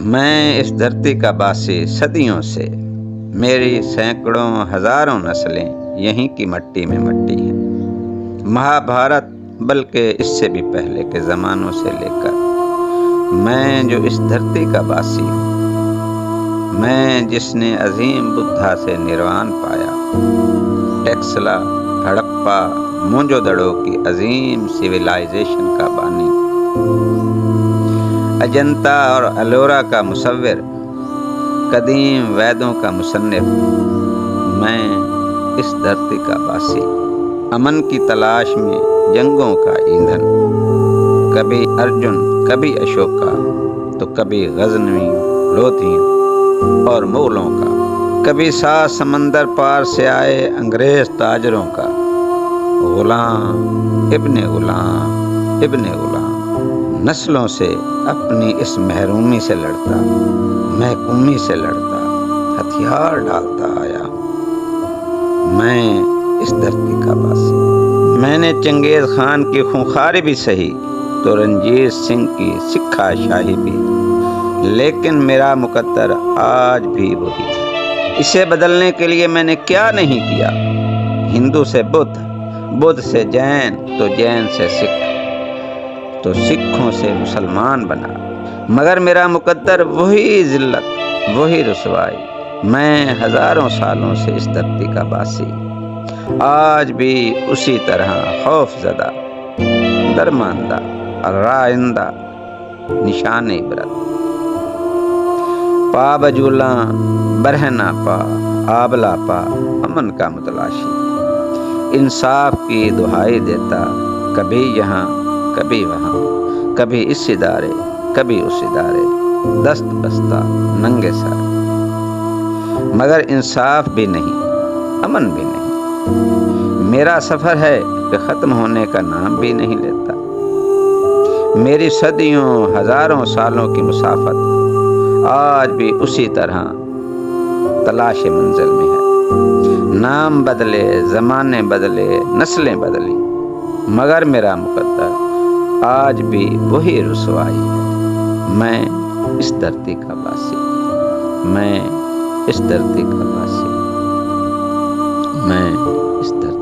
میں اس دھرتی کا باسی صدیوں سے، میری سینکڑوں ہزاروں نسلیں یہیں کی مٹی میں مٹی ہیں۔ مہا بھارت بلکہ اس سے بھی پہلے کے زمانوں سے لے کر میں جو اس دھرتی کا باسی ہوں، میں جس نے عظیم بدھا سے نروان پایا، ٹیکسلا، ہڑپا، مونجو دڑو کی عظیم سویلائزیشن کا بانی، اجنتا اور ایلورا کا مصور، قدیم ویدوں کا مصنف، میں اس دھرتی کا باسی، امن کی تلاش میں جنگوں کا ایندھن، کبھی ارجن، کبھی اشوکا، تو کبھی غزنویوں، لودھیوں اور مغلوں کا، کبھی سات سمندر پار سے آئے انگریز تاجروں کا، غلام ابن غلام ابن غلام، نسلوں سے اپنی اس محرومی سے لڑتا، محکومی سے لڑتا، ہتھیار ڈالتا آیا ہوں۔ میں اس دھرتی کا باسی، میں نے چنگیز خان کی خونخواری بھی سہی تو رنجیت سنگھ کی سکھا شاہی بھی، لیکن میرا مقدر آج بھی وہی ہے۔ اسے بدلنے کے لیے میں نے کیا نہیں کیا۔ ہندو سے بدھ، بدھ سے جین، تو جین سے سکھ، تو سکھوں سے مسلمان بنا، مگر میرا مقدر وہی ذلت، وہی رسوائی۔ میں ہزاروں سالوں سے اس دھرتی کا باسی، آج بھی اسی طرح خوف زدہ، درماندہ اور رائندہ، نشان عبرت، پا بجولاں برہنا پا، آبلا پا، امن کا متلاشی، انصاف کی دہائی دیتا، کبھی یہاں کبھی وہاں، کبھی اس ادارے کبھی اس ادارے، دست بستہ ننگے سر، مگر انصاف بھی نہیں، امن بھی نہیں۔ میرا سفر ہے کہ ختم ہونے کا نام بھی نہیں لیتا۔ میری صدیوں ہزاروں سالوں کی مسافت آج بھی اسی طرح تلاش منزل میں ہے۔ نام بدلے، زمانے بدلے، نسلیں بدلی، مگر میرا مقدر آج بھی وہی رسوائی ہے۔ میں اس دھرتی کا باسی، میں اس دھرتی کا باسی، میں اس دھرتی